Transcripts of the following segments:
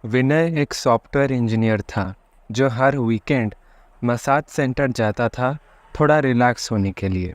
विनय एक software engineer था जो हर वीकेंड मसाज सेंटर जाता था थोड़ा रिलैक्स होने के लिए।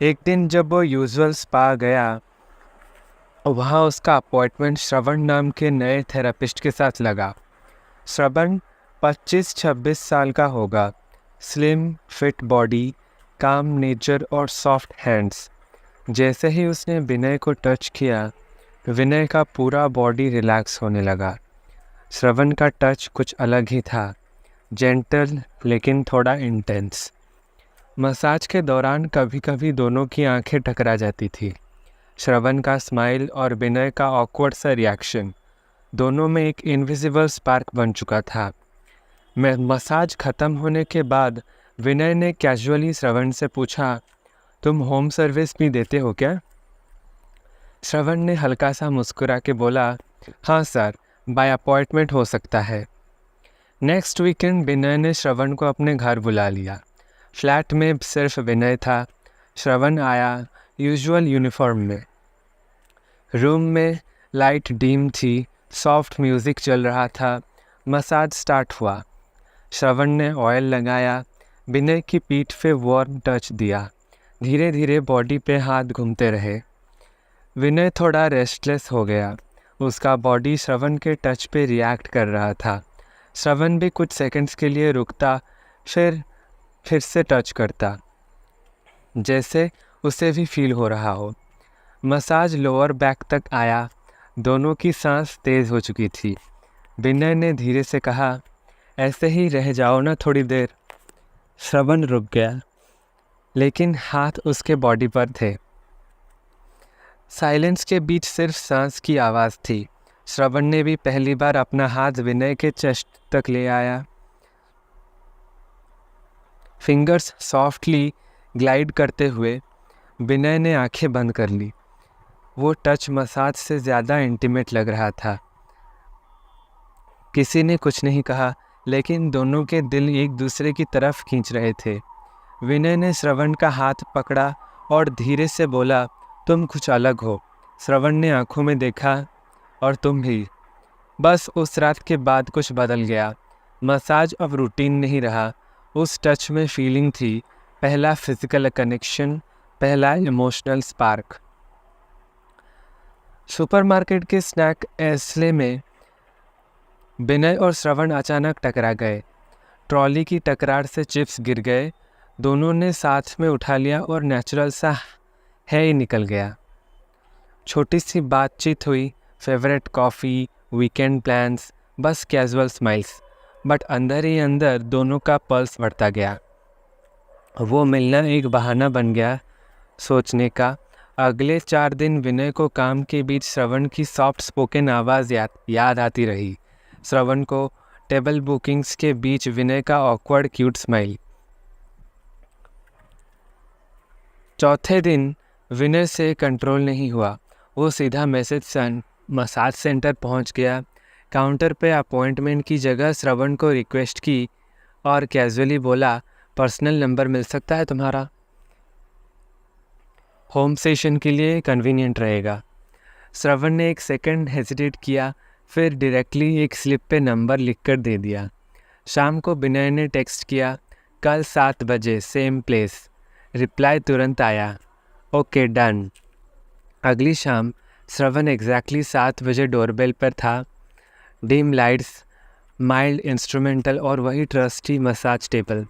एक दिन जब वो यूजुअल स्पा गया, वहाँ उसका अपॉइंटमेंट श्रवण नाम के नए थेरेपिस्ट के साथ लगा। श्रवण 25-26 साल का होगा, स्लिम फिट बॉडी, काम नेचर और सॉफ्ट हैंड्स। जैसे ही उसने विनय को टच किया, विनय का पूरा बॉडी रिलैक्स होने लगा। श्रवण का टच कुछ अलग ही था, जेंटल लेकिन थोड़ा इंटेंस। मसाज के दौरान कभी कभी दोनों की आंखें टकरा जाती थी। श्रवण का स्माइल और विनय का ऑकवर्ड सा रिएक्शन, दोनों में एक इनविजिबल स्पार्क बन चुका था। मसाज ख़त्म होने के बाद विनय ने कैजुअली श्रवण से पूछा, तुम होम सर्विस भी देते हो क्या? श्रवण ने हल्का सा मुस्कुरा के बोला, हाँ सर, बाय अपॉइंटमेंट हो सकता है। नेक्स्ट वीकेंड विनय ने श्रवण को अपने घर बुला लिया। फ्लैट में सिर्फ विनय था। श्रवण आया यूजुअल यूनिफॉर्म में। रूम में लाइट डीम थी, सॉफ्ट म्यूज़िक चल रहा था। मसाज स्टार्ट हुआ। श्रवण ने ऑयल लगाया, विनय की पीठ पे वार्म टच दिया। धीरे धीरे बॉडी पे हाथ घूमते रहे। विनय थोड़ा रेस्टलेस हो गया। उसका बॉडी श्रवण के टच पे रिएक्ट कर रहा था। श्रवण भी कुछ सेकंड्स के लिए रुकता, फिर से टच करता, जैसे उसे भी फील हो रहा हो। मसाज लोअर बैक तक आया। दोनों की सांस तेज़ हो चुकी थी। विनय ने धीरे से कहा, ऐसे ही रह जाओ ना थोड़ी देर। श्रवण रुक गया, लेकिन हाथ उसके बॉडी पर थे। साइलेंस के बीच सिर्फ सांस की आवाज़ थी। श्रवण ने भी पहली बार अपना हाथ विनय के चेस्ट तक ले आया। फिंगर्स सॉफ्टली ग्लाइड करते हुए विनय ने आंखें बंद कर ली। वो टच मसाज से ज़्यादा इंटीमेट लग रहा था। किसी ने कुछ नहीं कहा, लेकिन दोनों के दिल एक दूसरे की तरफ खींच रहे थे। विनय ने श्रवण का हाथ पकड़ा और धीरे से बोला, तुम कुछ अलग हो। श्रवण ने आंखों में देखा, और तुम भी। बस उस रात के बाद कुछ बदल गया। मसाज अब रूटीन नहीं रहा। उस टच में फीलिंग थी, पहला फिजिकल कनेक्शन, पहला इमोशनल स्पार्क। सुपरमार्केट के स्नैक एस्ले में विनय और श्रवण अचानक टकरा गए। ट्रॉली की टकरार से चिप्स गिर गए। दोनों ने साथ में उठा लिया और नेचुरल सा है ही निकल गया। छोटी सी बातचीत हुई, फेवरेट कॉफ़ी, वीकेंड प्लान्स, बस कैजुअल स्माइल्स। बट अंदर ही अंदर दोनों का पल्स बढ़ता गया। वो मिलना एक बहाना बन गया सोचने का। अगले 4 दिन विनय को काम के बीच श्रवण की सॉफ्ट स्पोकन आवाज़ याद आती रही। श्रवण को टेबल बुकिंग्स के बीच विनय का ऑकवर्ड क्यूट स्माइल। चौथे दिन विनय से कंट्रोल नहीं हुआ। वो सीधा मसाज सेंटर पहुंच गया। काउंटर पे अपॉइंटमेंट की जगह श्रवण को रिक्वेस्ट की और कैजुअली बोला, पर्सनल नंबर मिल सकता है तुम्हारा? होम सेशन के लिए कन्वीनियंट रहेगा। श्रवण ने एक सेकंड हेजिटेट किया, फिर डायरेक्टली एक स्लिप पे नंबर लिखकर दे दिया। शाम को विनय ने टेक्स्ट किया, कल 7 बजे सेम प्लेस। रिप्लाई तुरंत आया, ओके डन। अगली शाम श्रवण एग्जैक्टली 7 बजे डोरबेल पर था। डिम लाइट्स, माइल्ड इंस्ट्रूमेंटल और वही ट्रस्टी मसाज टेबल।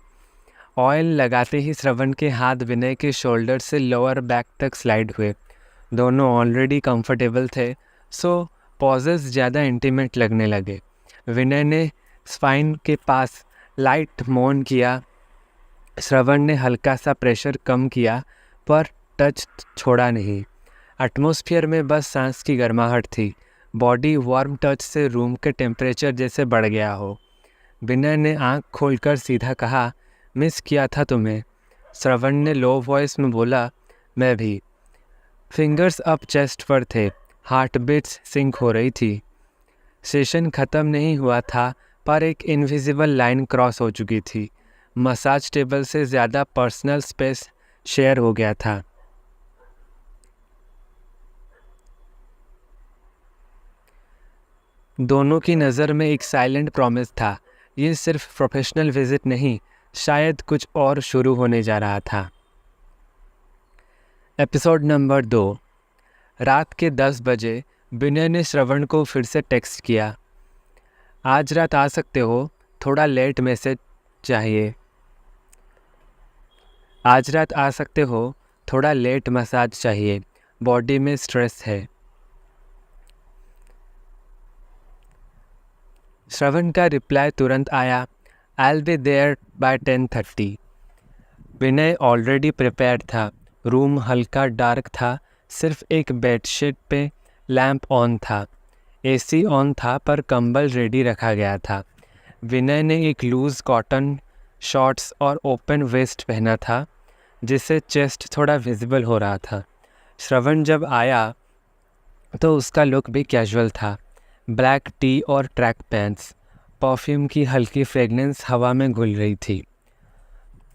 ऑयल लगाते ही श्रवण के हाथ विनय के शोल्डर से लोअर बैक तक स्लाइड हुए। दोनों ऑलरेडी कंफर्टेबल थे, सो पॉजेस ज़्यादा इंटीमेट लगने लगे। विनय ने स्पाइन के पास लाइट मोन किया। श्रवण ने हल्का सा प्रेशर कम किया, पर टच छोड़ा नहीं। एटमॉस्फेयर में बस सांस की गर्माहट थी। बॉडी वार्म टच से रूम के टेम्परेचर जैसे बढ़ गया हो। विनय ने आंख खोलकर सीधा कहा, मिस किया था तुम्हें। श्रवण ने लो वॉइस में बोला, मैं भी। फिंगर्स अप चेस्ट पर थे, हार्ट बीट्स सिंक हो रही थी। सेशन ख़त्म नहीं हुआ था, पर एक इनविजिबल लाइन क्रॉस हो चुकी थी। मसाज टेबल से ज़्यादा पर्सनल स्पेस शेयर हो गया था। दोनों की नज़र में एक साइलेंट प्रॉमिस था। ये सिर्फ प्रोफेशनल विजिट नहीं, शायद कुछ और शुरू होने जा रहा था। Episode number 2। रात के 10 बजे विनय ने श्रवण को फिर से टेक्स्ट किया। आज रात आ सकते हो, थोड़ा लेट मैसेज चाहिए। आज रात आ सकते हो, थोड़ा लेट मसाज चाहिए, बॉडी में स्ट्रेस है। श्रवण का रिप्लाई तुरंत आया, I will be there by 10:30। Vinay already prepared था। रूम हल्का डार्क था, सिर्फ एक बेडशीट पे लैंप ऑन था। एसी ऑन था पर कंबल रेडी रखा गया था। विनय ने एक लूज़ कॉटन शॉर्ट्स और ओपन वेस्ट पहना था, जिससे चेस्ट थोड़ा विजिबल हो रहा था। श्रवण जब आया तो उसका लुक भी कैजुअल था। ब्लैक टी और ट्रैक पैंट्स, परफ्यूम की हल्की फ्रेगनेंस हवा में घुल रही थी।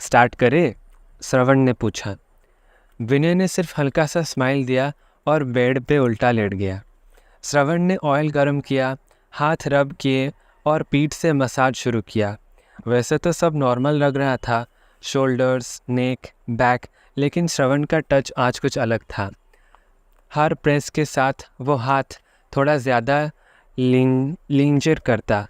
स्टार्ट करें? श्रवण ने पूछा। विनय ने सिर्फ हल्का सा स्माइल दिया और बेड पे उल्टा लेट गया। श्रवण ने ऑयल गर्म किया, हाथ रब किए और पीठ से मसाज शुरू किया। वैसे तो सब नॉर्मल लग रहा था, शोल्डर्स, नेक, बैक, लेकिन श्रवण का टच आज कुछ अलग था। हर प्रेस के साथ वो हाथ थोड़ा ज़्यादा लिंजर करता,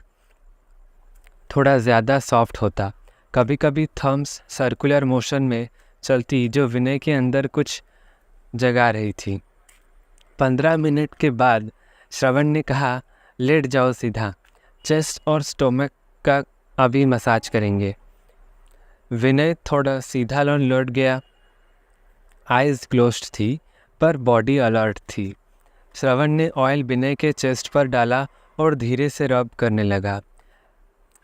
थोड़ा ज़्यादा सॉफ्ट होता। कभी कभी थम्स सर्कुलर मोशन में चलती, जो विनय के अंदर कुछ जगा रही थी। 15 मिनट के बाद श्रवण ने कहा, लेट जाओ सीधा, चेस्ट और स्टोमक का अभी मसाज करेंगे। विनय थोड़ा सीधा लौट गया। आइज़ क्लोज्ड थी पर बॉडी अलर्ट थी। श्रवण ने ऑयल विनय के चेस्ट पर डाला और धीरे से रब करने लगा।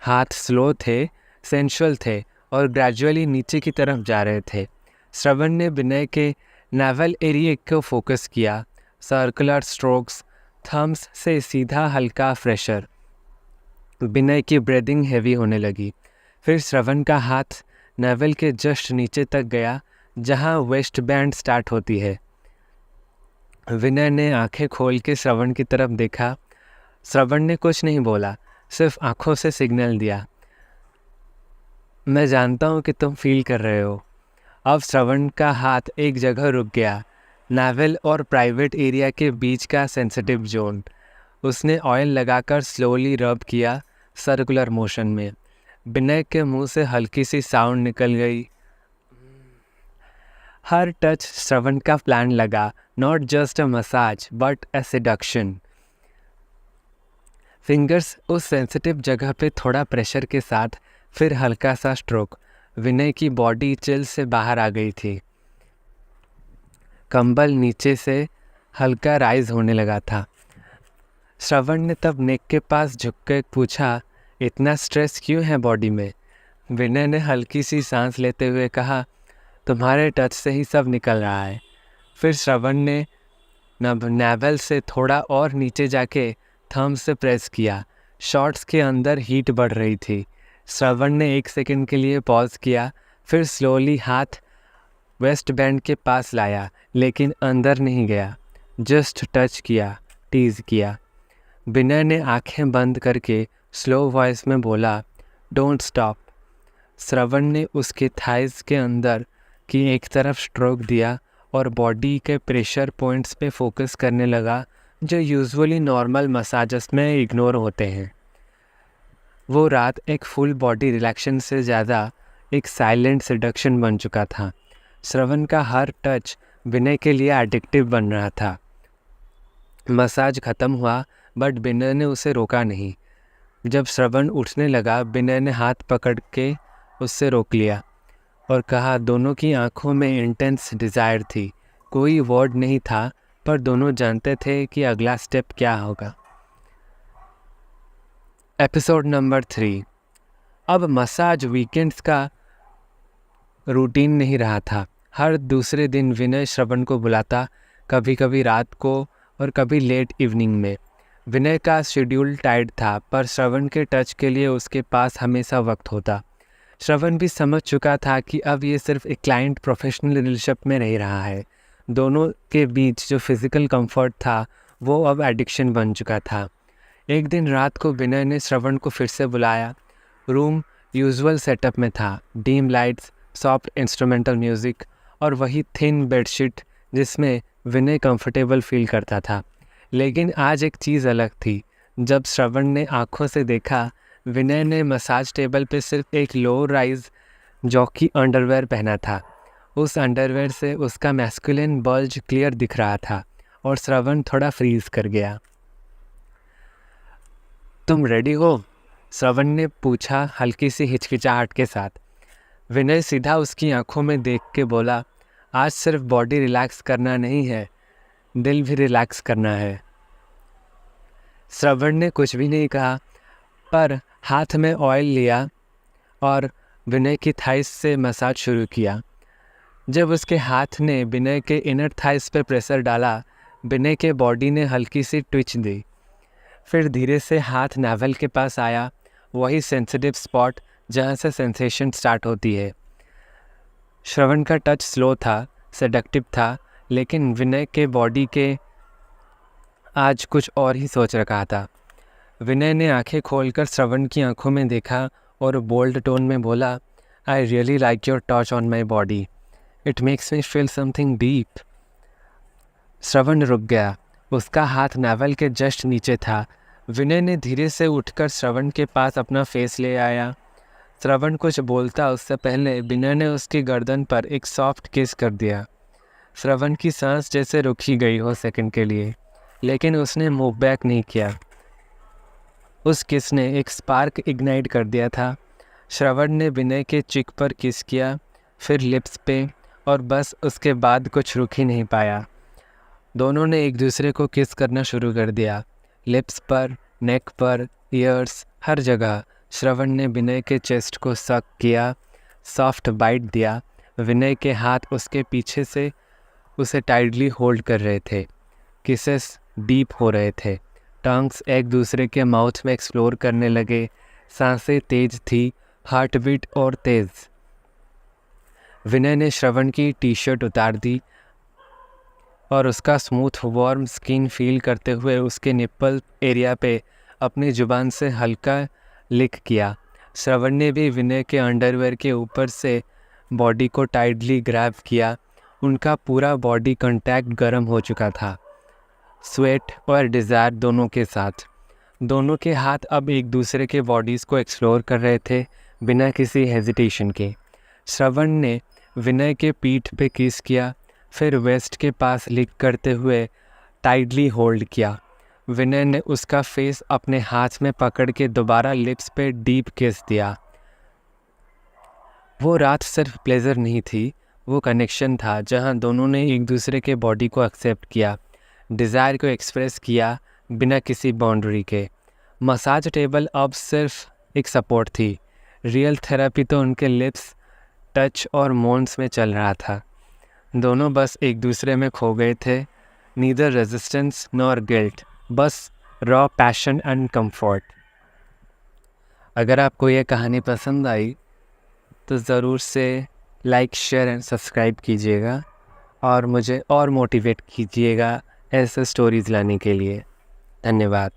हाथ स्लो थे, सेंशुअल थे और ग्रेजुअली नीचे की तरफ जा रहे थे। श्रवण ने विनय के नेवल एरिया को फोकस किया। सर्कुलर स्ट्रोक्स, थम्स से सीधा हल्का प्रेशर। विनय की ब्रीदिंग हैवी होने लगी। फिर श्रवण का हाथ नेवल के जस्ट नीचे तक गया, जहां वेस्ट बैंड स्टार्ट होती है। विनय ने आंखें खोल के श्रवण की तरफ देखा। श्रवण ने कुछ नहीं बोला, सिर्फ आंखों से सिग्नल दिया, मैं जानता हूँ कि तुम फील कर रहे हो। अब श्रवण का हाथ एक जगह रुक गया, नेवल और प्राइवेट एरिया के बीच का सेंसिटिव जोन। उसने ऑयल लगाकर स्लोली रब किया, सर्कुलर मोशन में। विनय के मुंह से हल्की सी साउंड निकल गई। हर टच श्रवण का प्लान लगा, not just a massage but a seduction. Fingers उस सेंसिटिव जगह पे थोड़ा प्रेशर के साथ, फिर हल्का सा स्ट्रोक। विनय की बॉडी चिल से बाहर आ गई थी। कंबल नीचे से हल्का राइज होने लगा था। श्रवण ने तब नेक के पास झुक के पूछा, इतना स्ट्रेस क्यों है बॉडी में? विनय ने हल्की सी सांस लेते हुए कहा, तुम्हारे टच से ही सब निकल रहा है। फिर श्रवण ने नेवल से थोड़ा और नीचे जाके थंब से प्रेस किया। शॉर्ट्स के अंदर हीट बढ़ रही थी। श्रवण ने 1 सेकंड के लिए पॉज किया, फिर स्लोली हाथ वेस्ट बैंड के पास लाया, लेकिन अंदर नहीं गया, जस्ट टच किया, टीज किया। विनय ने आंखें बंद करके स्लो वॉइस में बोला, डोंट स्टॉप। श्रवण ने उसके थाइज के अंदर की एक तरफ स्ट्रोक दिया और बॉडी के प्रेशर पॉइंट्स पे फोकस करने लगा, जो यूजुअली नॉर्मल मसाजस में इग्नोर होते हैं। वो रात एक फुल बॉडी रिलैक्शन से ज़्यादा एक साइलेंट सेडक्शन बन चुका था। श्रवण का हर टच विनय के लिए एडिक्टिव बन रहा था। मसाज ख़त्म हुआ बट विनय ने उसे रोका नहीं। जब श्रवण उठने लगा, विनय ने हाथ पकड़ के उससे रोक लिया और कहा, दोनों की आंखों में इंटेंस डिज़ायर थी। कोई वर्ड नहीं था, पर दोनों जानते थे कि अगला स्टेप क्या होगा। Episode number 3। अब मसाज वीकेंड्स का रूटीन नहीं रहा था। हर दूसरे दिन विनय श्रवण को बुलाता, कभी कभी रात को और कभी लेट इवनिंग में। विनय का शेड्यूल टाइट था, पर श्रवण के टच के लिए उसके पास हमेशा वक्त होता। श्रवण भी समझ चुका था कि अब ये सिर्फ एक क्लाइंट प्रोफेशनल रिलेशनशिप में नहीं रहा है। दोनों के बीच जो फिज़िकल कंफर्ट था, वो अब एडिक्शन बन चुका था। एक दिन रात को विनय ने श्रवण को फिर से बुलाया। रूम यूजुअल सेटअप में था, dim lights, soft instrumental music और वही थिन बेडशीट जिसमें विनय कंफर्टेबल फील करता था। लेकिन आज एक चीज़ अलग थी। जब श्रवण ने आंखों से देखा, विनय ने मसाज टेबल पे सिर्फ एक लो राइज जॉकी अंडरवेयर पहना था। उस अंडरवेयर से उसका मैस्कुलिन बल्ज क्लियर दिख रहा था और श्रवण थोड़ा फ्रीज कर गया। तुम रेडी हो? श्रवण ने पूछा हल्की सी हिचकिचाहट के साथ। विनय सीधा उसकी आंखों में देख के बोला, आज सिर्फ बॉडी रिलैक्स करना नहीं है, दिल भी रिलैक्स करना है। श्रवण ने कुछ भी नहीं कहा, पर हाथ में ऑयल लिया और विनय की थाइस से मसाज शुरू किया। जब उसके हाथ ने विनय के इनर थाइस पर प्रेशर डाला, विनय के बॉडी ने हल्की सी ट्विच दी। फिर धीरे से हाथ नावल के पास आया, वही सेंसिटिव स्पॉट जहाँ से सेंसेशन स्टार्ट होती है। श्रवण का टच स्लो था, सेडक्टिव था, लेकिन विनय के बॉडी के आज कुछ और ही सोच रखा था। विनय ने आंखें खोलकर श्रवण की आंखों में देखा और बोल्ड टोन में बोला, I really like your touch on my body, it makes me feel something deep. Shravan रुक गया। उसका हाथ नावल के जस्ट नीचे था। विनय ने धीरे से उठकर श्रवण के पास अपना फेस ले आया। श्रवण कुछ बोलता उससे पहले विनय ने उसकी गर्दन पर एक सॉफ्ट किस कर दिया। श्रवण की सांस जैसे रुकी गई हो सेकंड के लिए, लेकिन उसने मूव बैक नहीं किया। उस किस ने एक स्पार्क इग्नाइट कर दिया था। श्रवण ने विनय के चिक पर किस किया, फिर लिप्स पे, और बस उसके बाद कुछ रुक ही नहीं पाया। दोनों ने एक दूसरे को किस करना शुरू कर दिया, लिप्स पर, नेक पर, ईयर्स, हर जगह। श्रवण ने विनय के चेस्ट को सक किया, सॉफ्ट बाइट दिया। विनय के हाथ उसके पीछे से उसे टाइटली होल्ड कर रहे थे। किसेस डीप हो रहे थे। टंग्स एक दूसरे के माउथ में एक्सप्लोर करने लगे। सांसें तेज थी, हार्ट बीट और तेज़। विनय ने श्रवण की टी शर्ट उतार दी और उसका स्मूथ वार्म स्किन फील करते हुए उसके निप्पल एरिया पे अपनी जुबान से हल्का लिक किया। श्रवण ने भी विनय के अंडरवेयर के ऊपर से बॉडी को टाइटली ग्रैब किया। उनका पूरा बॉडी कांटेक्ट गर्म हो चुका था, स्वेट और डिज़ायर दोनों के साथ। दोनों के हाथ अब एक दूसरे के बॉडीज़ को एक्सप्लोर कर रहे थे बिना किसी हेजिटेशन के। श्रवण ने विनय के पीठ पे किस किया, फिर वेस्ट के पास लिक करते हुए टाइटली होल्ड किया। विनय ने उसका फेस अपने हाथ में पकड़ के दोबारा लिप्स पे डीप किस दिया। वो रात सिर्फ प्लेजर नहीं थी, वो कनेक्शन था जहां दोनों ने एक दूसरे के बॉडी को एक्सेप्ट किया, डिज़ायर को एक्सप्रेस किया बिना किसी बाउंड्री के। मसाज टेबल अब सिर्फ एक सपोर्ट थी, रियल थेरेपी तो उनके लिप्स, टच और मोन्स में चल रहा था। दोनों बस एक दूसरे में खो गए थे, नीदर रेजिस्टेंस नॉर गिल्ट, बस रॉ पैशन एंड कंफर्ट। अगर आपको ये कहानी पसंद आई तो ज़रूर से लाइक, शेयर एंड सब्सक्राइब कीजिएगा और मुझे और मोटिवेट कीजिएगा ऐसे स्टोरीज़ लाने के लिए। धन्यवाद।